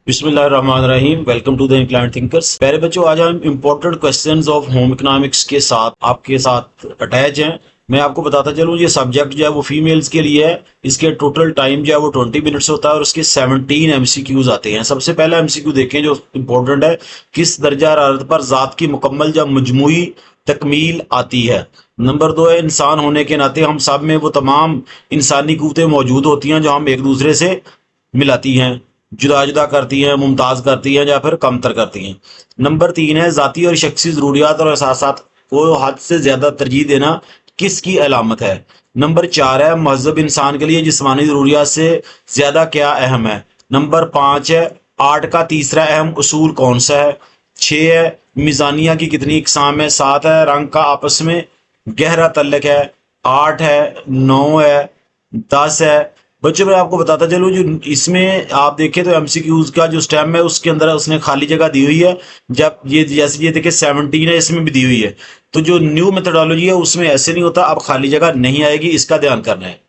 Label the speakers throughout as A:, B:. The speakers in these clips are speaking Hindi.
A: बिस्मिल्लाहिर्रहमानिर्रहीम। Welcome to the inclined thinkers. प्यारे बच्चों, आज हम important questions of home economics के साथ आपके साथ अटैच हैं। मैं आपको बताता चलूं, ये सब्जेक्ट जो है वो फीमेल्स के लिए है। इसके टोटल टाइम जो है वो 20 मिनट्स होता है और उसके 17 एमसीक्यूज आते हैं। सबसे पहला एमसीक्यू देखें जो इंपॉर्टेंट है, किस दर्जा हरारत पर ज़ात की मुकम्मल या मजमूई तकमील आती है। नंबर 2 है, इंसान होने के नाते हम सब में वो तमाम इंसानी क़ुव्वतें मौजूद होती हैं जो हम एक दूसरे से मिलाती हैं, जुदा जुदा करती हैं, मुमताज करती हैं या फिर कमतर करती हैं। नंबर 3 है, ज़ाती और शख्सी ज़रूरियात और एहसासात को हद से ज़्यादा तरजीह देना किसकी अलामत है। नंबर 4 है, महज़ब इंसान के लिए जिस्मानी ज़रूरियात से ज़्यादा क्या अहम है। नंबर 5 है, आर्ट का तीसरा अहम उसूल कौन सा है। 6 है, मीज़ानिया की कितनी इकसाम है। 7 है, रंग का आपस में गहरा तल्लक है। 8 है, 9 है, 10 है। बच्चों, मैं आपको बताता चलूँ, जो इसमें आप देखें तो एमसीक्यूज का जो स्टेम है उसके अंदर उसने खाली जगह दी हुई है। जब ये जैसे ये देखिए 17 है, इसमें भी दी हुई है। तो जो न्यू मेथोडोलॉजी है उसमें ऐसे नहीं होता, अब खाली जगह नहीं आएगी, इसका ध्यान करना है।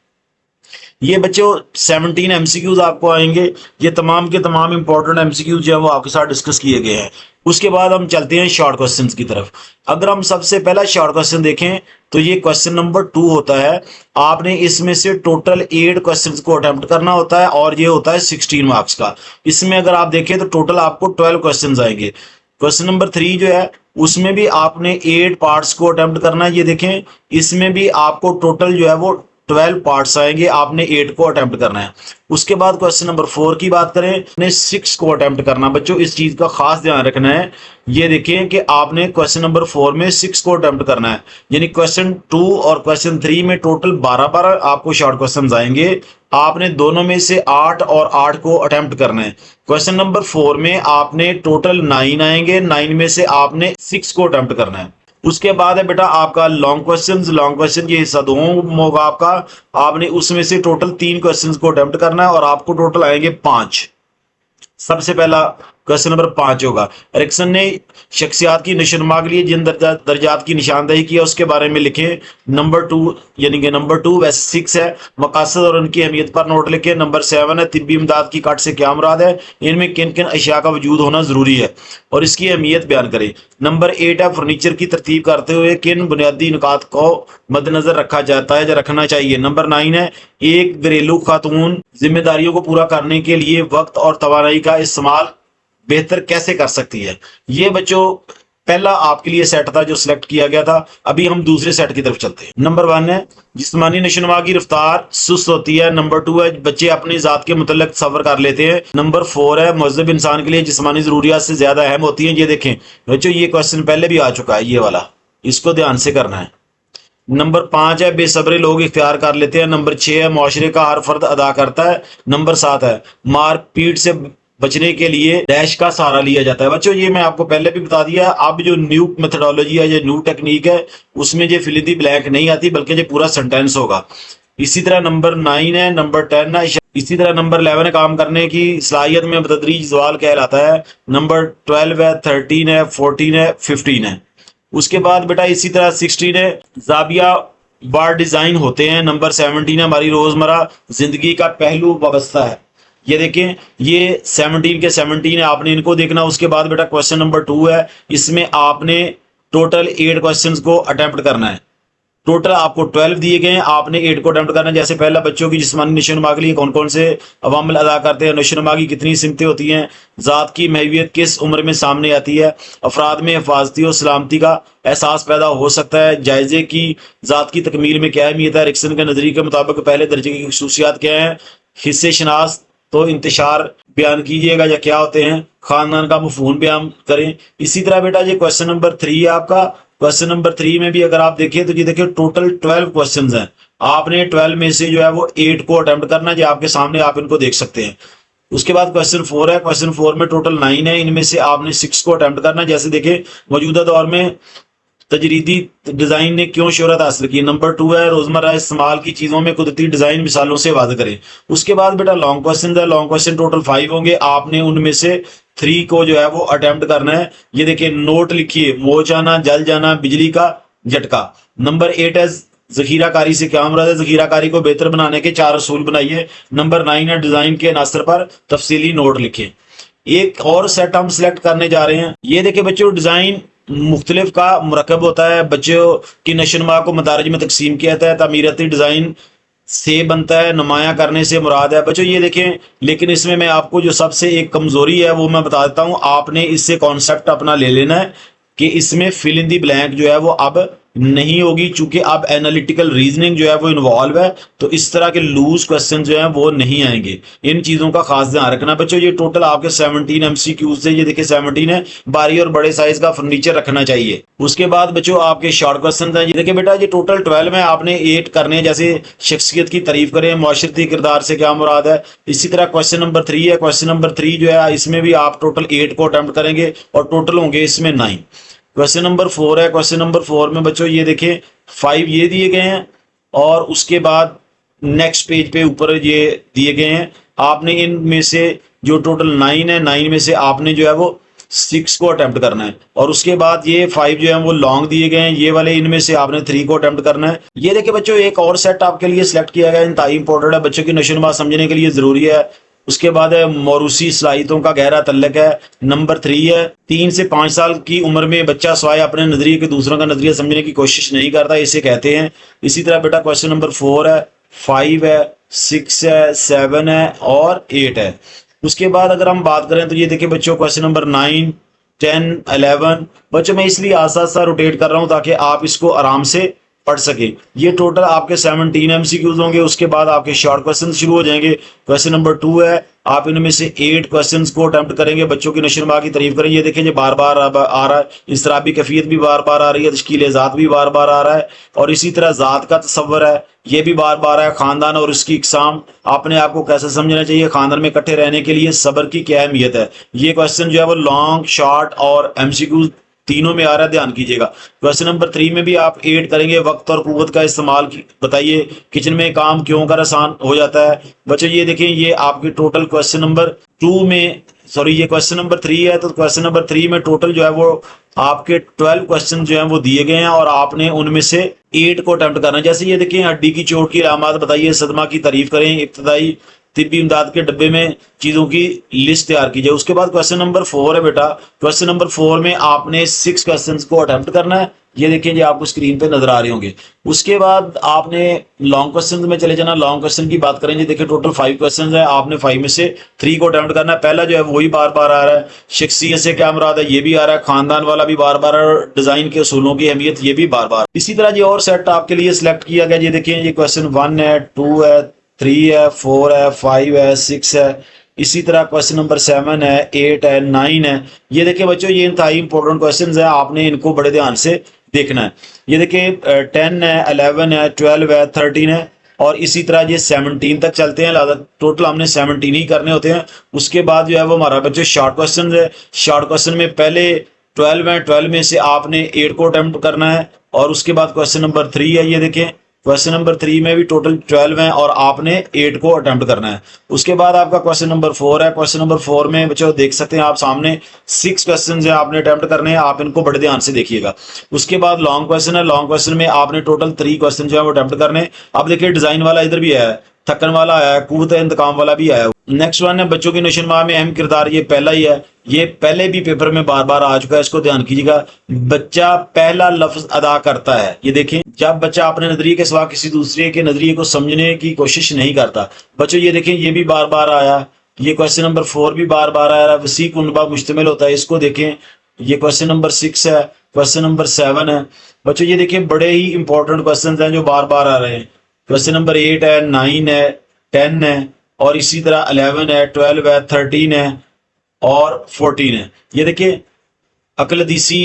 A: ये बच्चों 17 एमसीक्यूज आपको आएंगे। ये तमाम के तमाम इंपॉर्टेंट एमसीक्यूज जो है वो आपके साथ डिस्कस किए गए हैं। उसके बाद हम चलते हैं शॉर्ट क्वेश्चंस की तरफ। अगर हम सबसे पहला शॉर्ट क्वेश्चन देखें तो ये क्वेश्चन नंबर 2 होता है। आपने इसमें से टोटल 8 क्वेश्चंस को अटेम्प्ट करना होता है और ये होता है 16 मार्क्स का। इसमें अगर आप देखें तो टोटल आपको 12 क्वेश्चन आएंगे। क्वेश्चन नंबर 3 जो है उसमें भी आपने 8 पार्ट्स को अटेम्प्ट करना है। ये देखें, इसमें भी आपको टोटल जो है वो 12 पार्ट्स आएंगे, आपने 8 को अटेम्प्ट करना है। उसके बाद क्वेश्चन नंबर 4 की बात करें, आपने 6 को अटेम्प्ट करना। बच्चों, इस चीज का खास ध्यान रखना है। ये देखें कि आपने क्वेश्चन नंबर 4 में 6 को अटेम्प्ट करना है, यानी क्वेश्चन 2 और क्वेश्चन 3 में टोटल 12 आपको शॉर्ट क्वेश्चन आएंगे। आपने दोनों में से 8 और 8 को अटेम्प्ट करना है। क्वेश्चन नंबर 4 में आपने टोटल 9 आएंगे, 9 में से आपने 6 को अटेम्प्ट करना है। उसके बाद है बेटा आपका लॉन्ग क्वेश्चन ये हिस्सा 2 होगा आपका। आपने उसमें से टोटल 3 क्वेश्चंस को अटेम्प्ट करना है और आपको टोटल आएंगे 5। सबसे पहला क्वेश्चन नंबर 5 होगा, एरिक्सन ने शख्सियात की नशोनुमा के लिए जिन दर्जात की निशानदेही की है उसके बारे में लिखे। नंबर 2 यानी कि नंबर 2 वैसे 6 है, मकासद और उनकी अहमियत पर नोट लिखे। नंबर 7 है, तिब्बी इमदाद की कट से क्या मुराद है, इनमें किन किन अशिया का वजूद होना जरूरी है और इसकी अहमियत बयान करें। नंबर 8 है, फर्नीचर की तरतीब करते हुए किन बुनियादी नुकात को मद्देनजर रखा जाता है या रखना चाहिए। नंबर 9 है, एक घरेलू खातून जिम्मेदारियों को पूरा करने के लिए वक्त और तवानाई का इस्तेमाल बेहतर कैसे कर सकती है। ये बच्चों पहला आपके लिए सेट था जो सिलेक्ट किया गया था। अभी हम दूसरे सेट की तरफ चलते हैं। नंबर 1 है, जिस्मानी नशोनुमा की रफ्तार सुस्त होती है। नंबर 2 है, बच्चे अपनी जात के मुतल्लिक सफर कर लेते हैं। नंबर 4 है, मुहज़्ज़ब इंसान के लिए जिस्मानी जरूरियात से ज्यादा अहम होती हैं। ये देखें बच्चों, ये क्वेश्चन पहले भी आ चुका है, ये वाला, इसको ध्यान से करना है। नंबर 5 है, बेसब्रे लोग इख्तियार कर लेते हैं। नंबर 6 है, मुआशरे का हर फर्द अदा करता है। नंबर 7 है, मार पीट से बचने के लिए डैश का सहारा लिया जाता है। बच्चों, ये मैं आपको पहले भी बता दिया। अब जो न्यू मेथोडोलॉजी है, जो न्यू टेक्निक है, उसमें ये फिल इन द ब्लैंक नहीं आती बल्कि ये पूरा सेंटेंस होगा। इसी तरह नंबर 9 है, नंबर 10 है, इसी तरह नंबर 11 है, काम करने की सलाहियत में बतदरीज जवाल कहलाता है। नंबर 12 है, 13 है, 14 है, 15 है। उसके बाद बेटा इसी तरह 16 है, जाबिया बार डिजाइन होते हैं। नंबर 17 है, हमारी रोजमर्रा जिंदगी का पहलू वाबस्ता है। ये देखें, ये 17 के 17 है, आपने इनको देखना। उसके बाद बेटा क्वेश्चन नंबर 2 है, इसमें आपने टोटल 8 क्वेश्चंस को अटेम्प्ट करना है। टोटल आपको 12 दिए गए हैं, आपने 8 को अटेम्प्ट करना है। जैसे पहला, बच्चों की जिस्मानी नशोनुमा के लिए कौन कौन से अवामिल अदा करते हैं, नशोनुमा की कितनी सिमतें होती हैं, ज़ात की महवियत किस उम्र में सामने आती है, अफराद में हिफाजती और सलामती का एहसास पैदा हो सकता है, जायजे की ज़ात की तकमील में क्या अहमियत है, एरिक्सन के नजरिए के मुताबिक पहले दर्जे की खसूसियात क्या हैं, हिस्से शनास तो इंतशार बयान कीजिएगा या क्या होते हैं, खानदान का मफहूम बयान करें। इसी तरह बेटा ये क्वेश्चन नंबर 3 है आपका। क्वेश्चन नंबर 3 में भी अगर आप देखिए तो ये देखिए टोटल 12 क्वेश्चंस हैं। आपने 12 में से जो है वो 8 को अटेम्प्ट करना है, जो आपके सामने आप इनको देख सकते हैं। उसके बाद क्वेश्चन 4 है, क्वेश्चन 4 में टोटल 9 है, इनमें से आपने 6 को अटेम्प्ट करना है। जैसे देखिए, मौजूदा दौर में तजरीदी डिजाइन ने क्यों शोहरत हासिल की। नंबर 2 है, रोजमर्रा इस्तेमाल की चीजों में कुदरती डिजाइन मिसालों से वादे करें। उसके बाद बेटा लॉन्ग क्वेश्चन है, लॉन्ग क्वेश्चन टोटल 5 होंगे, आपने उनमें से 3 को जो है वो अटेम्प्ट करना है। ये देखिए, नोट लिखिए, मोच आना, जल जाना, बिजली का झटका। नंबर 8 है, जखीराकारी से क्या मुराद है, जखीराकारी को बेहतर बनाने के 4 असूल बनाइए। नंबर 9 है, डिजाइन के अनासर पर तफसीली नोट लिखें। एक और सेट हम सिलेक्ट करने जा रहे हैं। ये देखिए बच्चों, डिजाइन मुख्तलिफ का मुरकब होता है। बच्चों की नशोनुमा को मदारज में तकसीम किया जाता है। तामीराती डिजाइन से बनता है, नुमाया करने से मुराद है। बच्चों ये देखें, लेकिन इसमें मैं आपको जो सबसे एक कमजोरी है वो मैं बता देता हूं। आपने इससे कॉन्सेप्ट अपना ले लेना है कि इसमें फिल इन दी ब्लैंक जो है वो अब नहीं होगी, चूंकि अब एनालिटिकल रीजनिंग जो है वो इन्वॉल्व है, तो इस तरह के लूज क्वेश्चन जो है वो नहीं आएंगे। इन चीजों का खास ध्यान रखना बच्चों। ये टोटल आपके 17 एमसीक्यूज से, ये देखिए 17 है। भारी और बड़े साइज का फर्नीचर रखना चाहिए। उसके बाद बच्चों आपके शॉर्ट क्वेश्चन है। ये देखिए बेटा, ये टोटल 12 है, आपने 8 करने हैं। जैसे शख्सियत की तारीफ करें, मुआशरती किरदार से क्या मुराद है। इसी तरह क्वेश्चन नंबर 3 है। क्वेश्चन नंबर 3 जो है इसमें भी आप टोटल 8 को अटेम्प्ट करेंगे और टोटल होंगे इसमें 9। क्वेश्चन नंबर 4 है। क्वेश्चन नंबर 4 में बच्चों ये देखिए 5 ये दिए गए हैं और उसके बाद नेक्स्ट पेज पे ऊपर ये दिए गए हैं। आपने इनमें से जो टोटल 9 है, 9 में से आपने जो है वो 6 को अटेम्प्ट करना है। और उसके बाद ये 5 जो है वो लॉन्ग दिए गए हैं, ये वाले, इनमें से आपने 3 को अटेम्प्ट करना है। ये देखिए बच्चों, एक और सेट आपके लिए सिलेक्ट किया गया है, इंतहाई इंपॉर्टेंट है, बच्चों की नशोनुमा समझने के लिए जरूरी है। उसके बाद है मौरूसी सलाहियतों का गहरा तल्लक है। नंबर 3 है। 3 से 5 साल की उम्र में बच्चा स्वाय अपने नजरिए के दूसरों का नजरिया समझने की कोशिश नहीं करता, इसे कहते हैं। इसी तरह बेटा क्वेश्चन नंबर 4 है, 5 है, 6 है, 7 है और 8 है। उसके बाद अगर हम बात करें तो ये देखिए बच्चों, क्वेश्चन नंबर 9, 10, 11। बच्चों मैं इसलिए आस्ता आस्ता रोटेट कर रहा हूं ताकि आप इसको आराम से पढ़ सके। ये टोटल आपके 17 एमसीक्यूज होंगे। उसके बाद आपके शॉर्ट क्वेश्चन शुरू हो जाएंगे। क्वेश्चन नंबर 2 है, आप इनमें से 8 क्वेश्चंस को अटेम्प्ट करेंगे। बच्चों की नशोनुमा की तारीफ करें। ये देखें, ये बार बार आ रहा है, इसराबी कैफियत भी बार बार आ रही है, तश्कील ज़ात भी बार बार आ रहा है, और इसी तरह ज़ात का तस्वर है, ये भी बार बार है। खानदान और उसकी इकसाम, अपने आप को कैसे समझना चाहिए, खानदान में इकट्ठे रहने के लिए सब्र की क्या अहमियत है। ये क्वेश्चन जो है वो लॉन्ग, शॉर्ट और एमसीक्यू तीनों में आ रहा है, ध्यान कीजिएगा। क्वेश्चन नंबर 3 में भी आप 8 करेंगे। वक्त और कुव्वत का इस्तेमाल बताइए, किचन में काम क्यों कर आसान हो जाता है। बच्चों ये देखें, ये आपके टोटल क्वेश्चन नंबर 2 में, सॉरी ये क्वेश्चन नंबर 3 है, तो क्वेश्चन नंबर 3 में टोटल जो है वो आपके 12 क्वेश्चन जो है वो दिए गए हैं और आपने उनमें से 8 को अटेम्प्ट करना है। जैसे ये देखिए, हड्डी की चोट की अलामत बताइए, सदमा की तारीफ करें, इब्तदाई तिब्बी इमदाद के डब्बे में चीजों की लिस्ट तैयार कीजिए। उसके बाद क्वेश्चन नंबर 4 है बेटा। क्वेश्चन नंबर 4 में आपने 6 क्वेश्चंस को अटेम्प्ट करना है। ये देखिए, जो आपको स्क्रीन पे नजर आ रहे होंगे। उसके बाद आपने लॉन्ग क्वेश्चन में चले जाना। लॉन्ग क्वेश्चन की बात करें, देखिए टोटल 5 क्वेश्चन है, आपने 5 में से 3 को अटेम्प्ट करना है। पहला जो है वही बार बार आ रहा है, शख्सियत से क्या मुराद है, ये भी आ रहा है, खानदान वाला भी बार बार, डिजाइन के उसूलों की अहमियत, ये भी बार बार। इसी तरह ये और सेट आपके लिए सिलेक्ट किया गया। ये देखिए, ये क्वेश्चन 1 है, 2 है, 3 है, 4 है, 5 है, 6 है। इसी तरह क्वेश्चन नंबर 7 है, 8 है, 9 है। ये देखिए बच्चों, ये इंतहाई इंपॉर्टेंट क्वेश्चंस है, आपने इनको बड़े ध्यान से देखना है। ये देखिए 10 है, 11 है, 12 है, 13 है और इसी तरह ये 17 तक चलते हैं। टोटल हमने 17 ही करने होते हैं। उसके बाद जो है वो हमारा बच्चों शॉर्ट क्वेश्चन है। शॉर्ट क्वेश्चन में पहले 12 है, 12 में से आपने 8 को अटेम्प्ट करना है। और उसके बाद क्वेश्चन नंबर 3 है। ये देखें, क्वेश्चन नंबर 3 में भी टोटल 12 है और आपने 8 को अटेम्प्ट करना है। उसके बाद आपका क्वेश्चन नंबर 4 है। क्वेश्चन नंबर 4 में बच्चों देख सकते हैं आप सामने 6 क्वेश्चन है, आपने अटेम्प्ट करने हैं, आप इनको बड़े ध्यान से देखिएगा। उसके बाद लॉन्ग क्वेश्चन है। लॉन्ग क्वेश्चन में आपने टोटल 3 क्वेश्चन जो है वो अटेम्प्ट करने। अब देखिए, डिजाइन वाला इधर भी है, थकन वाला आया है, कुव्वत इंतकाम वाला भी आया है। नेक्स्ट वन है, बच्चों की नशोनुमा में अहम किरदार, ये पहला ही है, ये पहले भी पेपर में बार बार आ चुका है, इसको ध्यान कीजिएगा। बच्चा पहला लफ्ज अदा करता है। ये देखें, जब बच्चा अपने नजरिए के सिवा किसी दूसरे के नजरिए को समझने की कोशिश नहीं करता। बच्चों ये देखें, ये भी बार बार आया। ये क्वेश्चन नंबर 4 भी बार बार आया, वसी कुनबा मुश्तमिल होता है, इसको देखें। ये क्वेश्चन नंबर 6 है, क्वेश्चन नंबर 7 है। बच्चों ये देखें, बड़े ही इंपॉर्टेंट क्वेश्चन हैं जो बार बार आ रहे हैं। क्वेश्चन नंबर 8 है, 9 है, 10 है और इसी तरह 11 है, 12 है, 13 है और 14 है। ये देखिए, अकलदीसी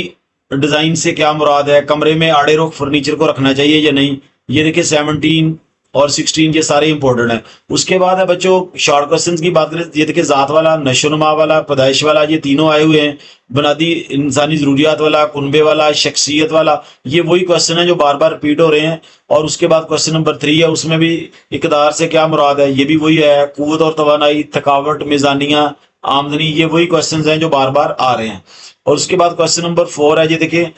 A: डिजाइन से क्या मुराद है, कमरे में आड़े रुख फर्नीचर को रखना चाहिए या नहीं। ये देखिए 17 और 16 ये सारे इंपॉर्टेंट हैं। उसके बाद है बच्चों शॉर्ट क्वेश्चन की बात करें, ये देखिए ज़ात वाला, नशोनुमा वाला, पैदाइश वाला, ये तीनों आए हुए हैं। बुनियादी इंसानी ज़रूरियात वाला, कुनबे वाला, शख्सियत वाला, ये वही क्वेश्चन है जो बार बार रिपीट हो रहे हैं। और उसके बाद क्वेश्चन नंबर 3 है, उसमें भी इकदार से क्या मुराद है, ये भी वही है। कुव्वत और तवानाई, थकावट, मिजानिया, आमदनी, ये वही क्वेश्चन हैं जो बार बार आ रहे हैं। और उसके बाद क्वेश्चन नंबर 4 है, ये देखिए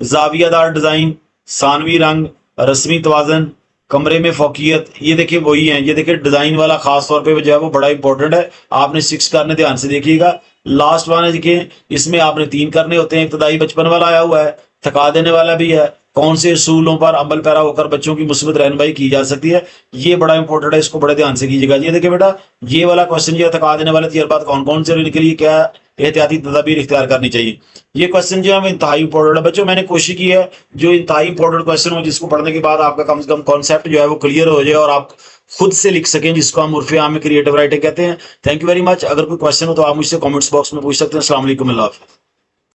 A: जावियादार डिजाइन, सानवी रंग, रस्मी तवाजन, कमरे में फोकियत, ये देखिए वही है। ये देखिए डिजाइन वाला खास तौर पे जो है वो बड़ा इंपॉर्टेंट है, आपने 6 करने, ध्यान से देखिएगा। लास्ट वन है देखिए, इसमें आपने 3 करने होते हैं। इब्तदाई बचपन वाला आया हुआ है, थका देने वाला भी है, कौन से असूलों पर अमल पैरा होकर बच्चों की मुस्बत रहनुमाई की जा सकती है, ये बड़ा इंपॉर्टेंट है, इसको बड़े ध्यान से कीजिएगा। ये देखिए बेटा, ये वाला क्वेश्चन जो है, थका देने वाले तजर्बात कौन कौन से, इनके लिए क्या एहतियाती तदाबीर इख्तियार करनी चाहिए। ये क्वेश्चन जो है इंतहाई इंपॉर्टेंट है बच्चों। मैंने कोशिश की है जो इंतहाई इंपॉर्टेंट क्वेश्चन हो, जिसको पढ़ने के बाद आपका कम से कम कॉन्सेप्ट जो है वो क्लियर हो जाए और आप खुद से लिख सकें, जिसको हम उर्फे आम में क्रिएटिव राइटिंग कहते हैं। Thank you very much. अगर कोई क्वेश्चन हो तो आप मुझसे कमेंट्स बॉक्स में पूछ सकते हैं। अस्सलाम वालेकुम, अल्लाह हाफ़िज़।